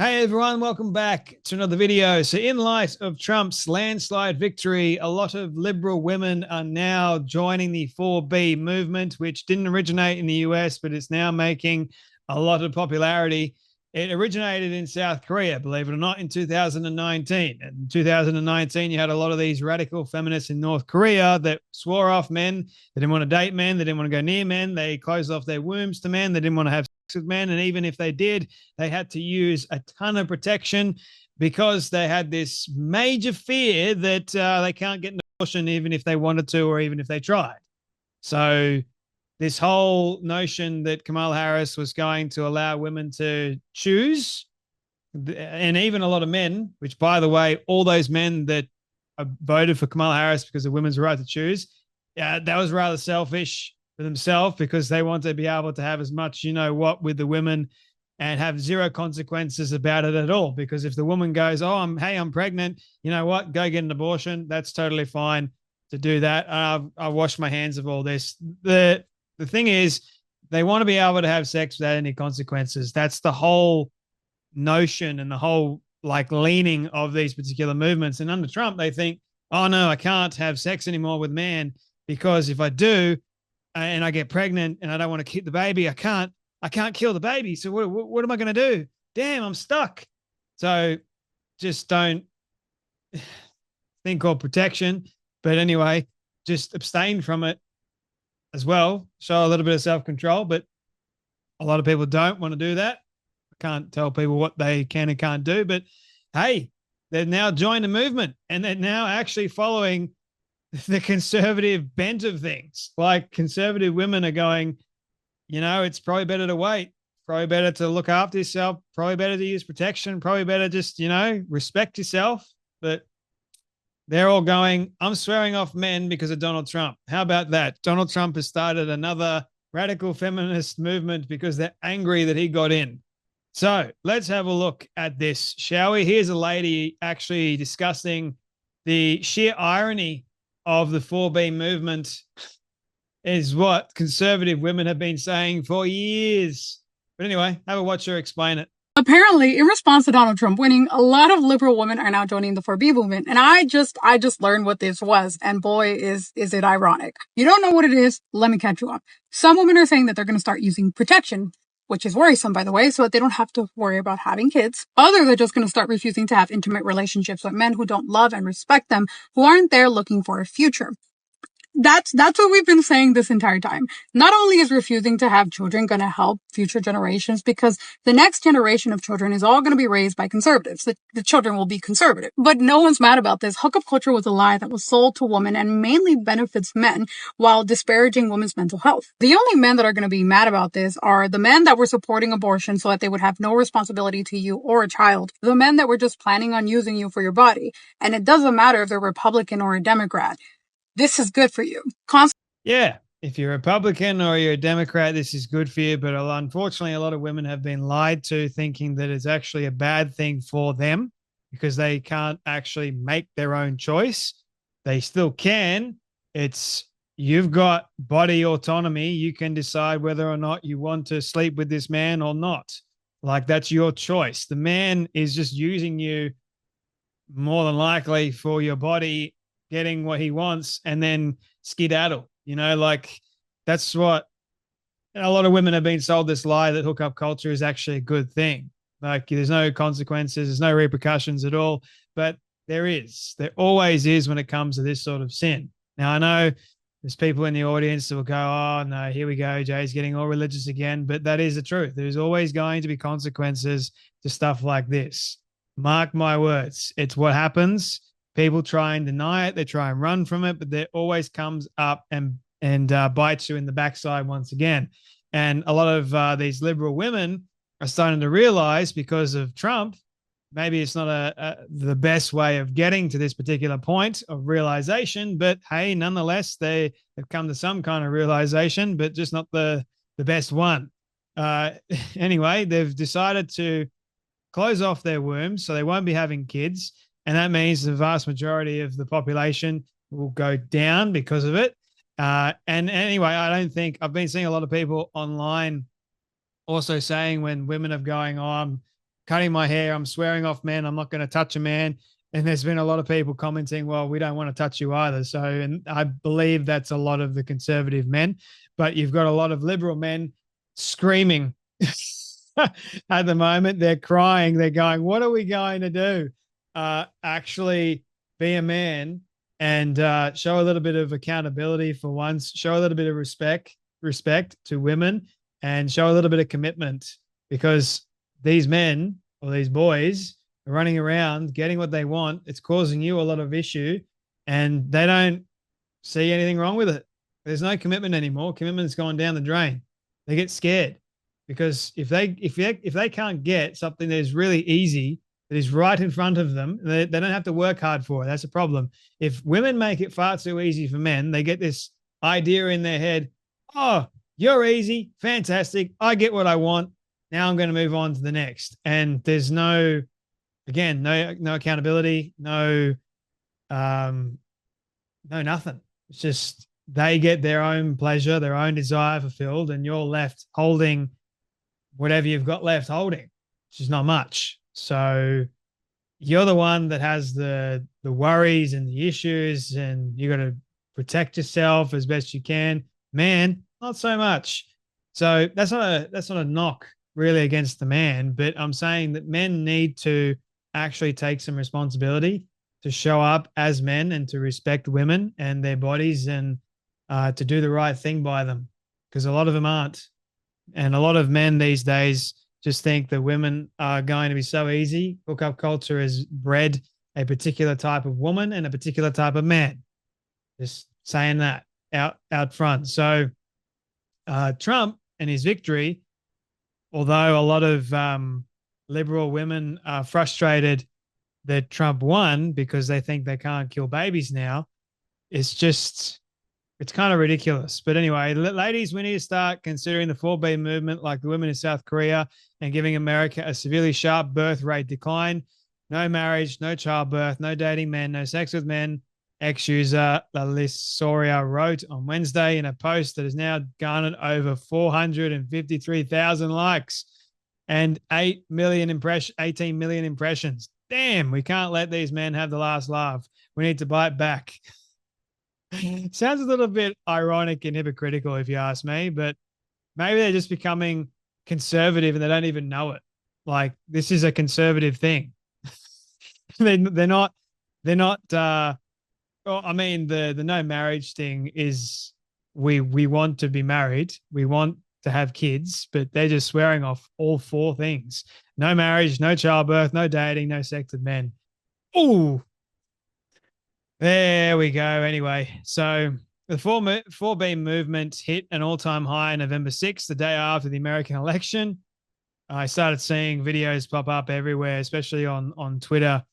Hey everyone, welcome back to another video. So, in light of Trump's landslide victory, a lot of liberal women are now joining the 4B movement, which didn't originate in the US, but it's now making a lot of popularity. It originated in South Korea, believe it or not, in 2019. And in 2019, you had a lot of these radical feminists in North Korea that swore off men. They didn't want to date men. They didn't want to go near men. They closed off their wombs to men. They didn't want to have sex with men. And even if they did, they had to use a ton of protection because they had this major fear that they can't get an abortion even if they wanted to or even if they tried. So this whole notion that Kamala Harris was going to allow women to choose, and even a lot of men, which, by the way, all those men that voted for Kamala Harris because of women's right to choose, that was rather selfish for themselves because they want to be able to have as much, you know what, with the women and have zero consequences about it at all. Because if the woman goes, oh, I'm pregnant, you know what, go get an abortion. That's totally fine to do that. I wash my hands of all this. The thing is, they want to be able to have sex without any consequences. That's the whole notion and the whole like leaning of these particular movements. And under Trump, they think, oh no, I can't have sex anymore with man because if I do and I get pregnant and I don't want to keep the baby, I can't kill the baby. So what am I going to do? Damn, I'm stuck. So just don't think called protection. But anyway, just abstain from it as well. Show a little bit of self-control, but a lot of people don't want to do that. I can't tell people what they can and can't do, but hey, they've now joined the movement and they're now actually following the conservative bent of things. Like conservative women are going, you know, it's probably better to wait, probably better to look after yourself, probably better to use protection, probably better just, you know, respect yourself. But they're all going, I'm swearing off men because of Donald Trump. How about that? Donald Trump has started another radical feminist movement because they're angry that he got in. So let's have a look at this, shall we? Here's a lady actually discussing the sheer irony of the 4B movement is what conservative women have been saying for years. But anyway, have a watch her explain it. Apparently, in response to Donald Trump winning, a lot of liberal women are now joining the 4B movement. And I just learned what this was. And boy, is it ironic. You don't know what it is? Let me catch you up. Some women are saying that they're going to start using protection, which is worrisome, by the way, so that they don't have to worry about having kids. Others are just going to start refusing to have intimate relationships with men who don't love and respect them, who aren't there looking for a future. That's what we've been saying this entire time. Not only is refusing to have children going to help future generations, because the next generation of children is all going to be raised by conservatives. The children will be conservative. But no one's mad about this. Hookup culture was a lie that was sold to women and mainly benefits men while disparaging women's mental health. The only men that are going to be mad about this are the men that were supporting abortion so that they would have no responsibility to you or a child. The men that were just planning on using you for your body. And it doesn't matter if they're Republican or a Democrat. This is good for you. Yeah, if you're a Republican or you're a Democrat, this is good for you. But unfortunately, a lot of women have been lied to thinking that it's actually a bad thing for them because they can't actually make their own choice. They still can. You've got body autonomy. You can decide whether or not you want to sleep with this man or not. Like that's your choice. The man is just using you more than likely for your body getting what he wants and then skedaddle, you know, like that's what a lot of women have been sold, this lie that hookup culture is actually a good thing. Like there's no consequences, there's no repercussions at all, but there always is when it comes to this sort of sin. Now I know there's people in the audience that will go, oh no, here we go, Jay's getting all religious again, but that is the truth. There's always going to be consequences to stuff like this. Mark my words, it's what happens. People try and deny it. They try and run from it, but there always comes up and bites you in the backside once again. And a lot of these liberal women are starting to realize because of Trump, maybe it's not the best way of getting to this particular point of realization, but hey, nonetheless, they have come to some kind of realization, but just not the best one. Anyway, they've decided to close off their wombs so they won't be having kids. And that means the vast majority of the population will go down because of it. And anyway, I've been seeing a lot of people online also saying when women are going, oh, I'm cutting my hair. I'm swearing off men. I'm not going to touch a man. And there's been a lot of people commenting, well, we don't want to touch you either. So, and I believe that's a lot of the conservative men, but you've got a lot of liberal men screaming at the moment. They're crying. They're going, what are we going to do? Actually be a man and show a little bit of accountability for once, show a little bit of respect to women, and show a little bit of commitment, because these men or these boys are running around getting what they want. It's causing you a lot of issue, and they don't see anything wrong with it. There's no commitment anymore. Commitment's gone down the drain. They get scared because if they can't get something that is really easy, that is right in front of them, they don't have to work hard for it. That's a problem. If women make it far too easy for men, they get this idea in their head, oh, you're easy, fantastic, I get what I want, now I'm going to move on to the next. And there's no accountability, no nothing. It's just they get their own pleasure, their own desire fulfilled, and you're left holding whatever you've got left holding, which is not much. So you're the one that has the worries and the issues, and you got to protect yourself as best you can. Man, not so much. So that's not a knock really against the man, but I'm saying that men need to actually take some responsibility to show up as men and to respect women and their bodies, and to do the right thing by them, because a lot of them aren't. And a lot of men these days just think that women are going to be so easy. Hookup culture has bred a particular type of woman and a particular type of man. Just saying that out front. So Trump and his victory, although a lot of liberal women are frustrated that Trump won because they think they can't kill babies now, it's kind of ridiculous. But anyway, ladies, we need to start considering the 4B movement like the women in South Korea and giving America a severely sharp birth rate decline. No marriage, no childbirth, no dating men, no sex with men, ex-user Soria wrote on Wednesday in a post that has now garnered over 453,000 likes and 18 million impressions. Damn, we can't let these men have the last laugh. We need to bite back. Sounds a little bit ironic and hypocritical if you ask me, but maybe they're just becoming conservative and they don't even know it. Like, this is a conservative thing. they're not well, I mean, the no marriage thing is we want to be married, we want to have kids, but they're just swearing off all four things: no marriage, no childbirth, no dating, no sex with men. Ooh, there we go. Anyway, so the 4B movement hit an all-time high on November 6th, the day after the American election. I started seeing videos pop up everywhere, especially on Twitter.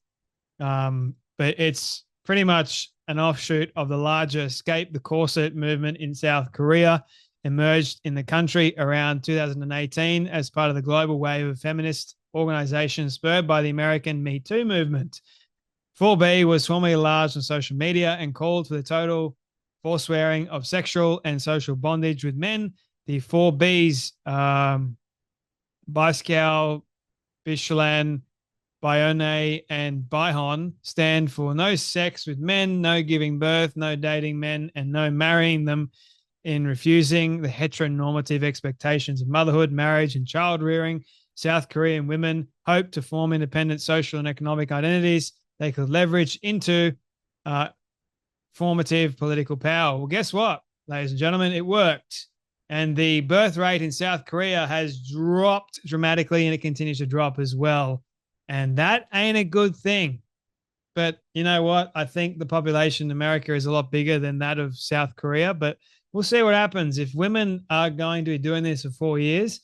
But it's pretty much an offshoot of the larger Escape the Corset movement in South Korea, emerged in the country around 2018 as part of the global wave of feminist organizations spurred by the American Me Too movement. 4B was formerly large on social media and called for the total forswearing of sexual and social bondage with men. The 4Bs, Baiskal, Bishalan, Bayone, and Baihon, stand for no sex with men, no giving birth, no dating men, and no marrying them. In refusing the heteronormative expectations of motherhood, marriage, and child rearing, South Korean women hope to form independent social and economic identities they could leverage into formative political power. Well, guess what, ladies and gentlemen? It worked. And the birth rate in South Korea has dropped dramatically, and it continues to drop as well. And that ain't a good thing. But you know what? I think the population in America is a lot bigger than that of South Korea, but we'll see what happens. If women are going to be doing this for 4 years,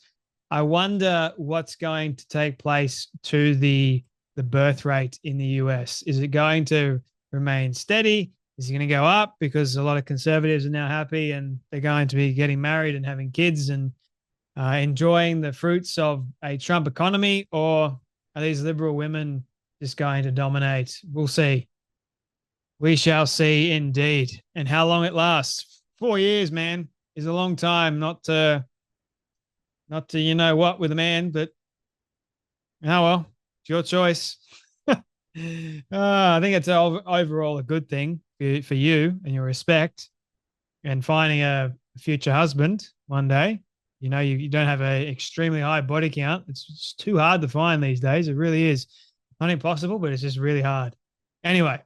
I wonder what's going to take place to the birth rate in the US. Is it going to remain steady? Is it going to go up because a lot of conservatives are now happy and they're going to be getting married and having kids and enjoying the fruits of a Trump economy? Or are these liberal women just going to dominate? We'll see. We shall see indeed. And how long it lasts. 4 years, man, is a long time. Not to you know what with a man, but Oh, well, it's your choice. I think it's overall a good thing for you and your respect and finding a future husband one day. You don't have a extremely high body count. It's too hard to find these days. It really is. Not impossible, but it's just really hard. Anyway,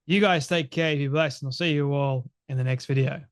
you guys take care. Be blessed, and I'll see you all in the next video.